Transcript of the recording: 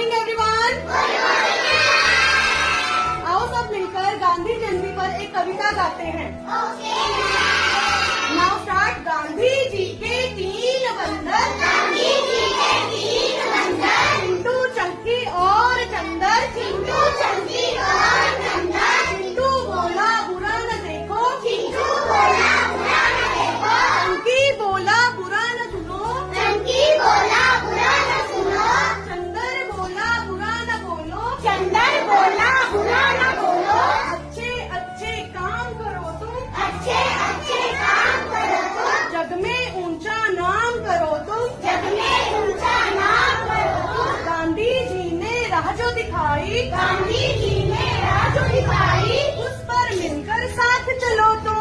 Morning everyone. आओ सब मिलकर गांधी जयंती पर एक कविता गाते हैं। Now start. गांधी जी के तीन बंधन, चिंटू चंकी और चंदर। चिंटू बोला बुरा न देखो, चंकी बोला बुरा न सुनो, चंदर बोला बुरा न बोलो, अच्छे अच्छे काम करो तुम, जग में ऊंचा नाम करो तुम। गांधी जी ने राह जो दिखाई, उस पर मिलकर साथ चलो तुम।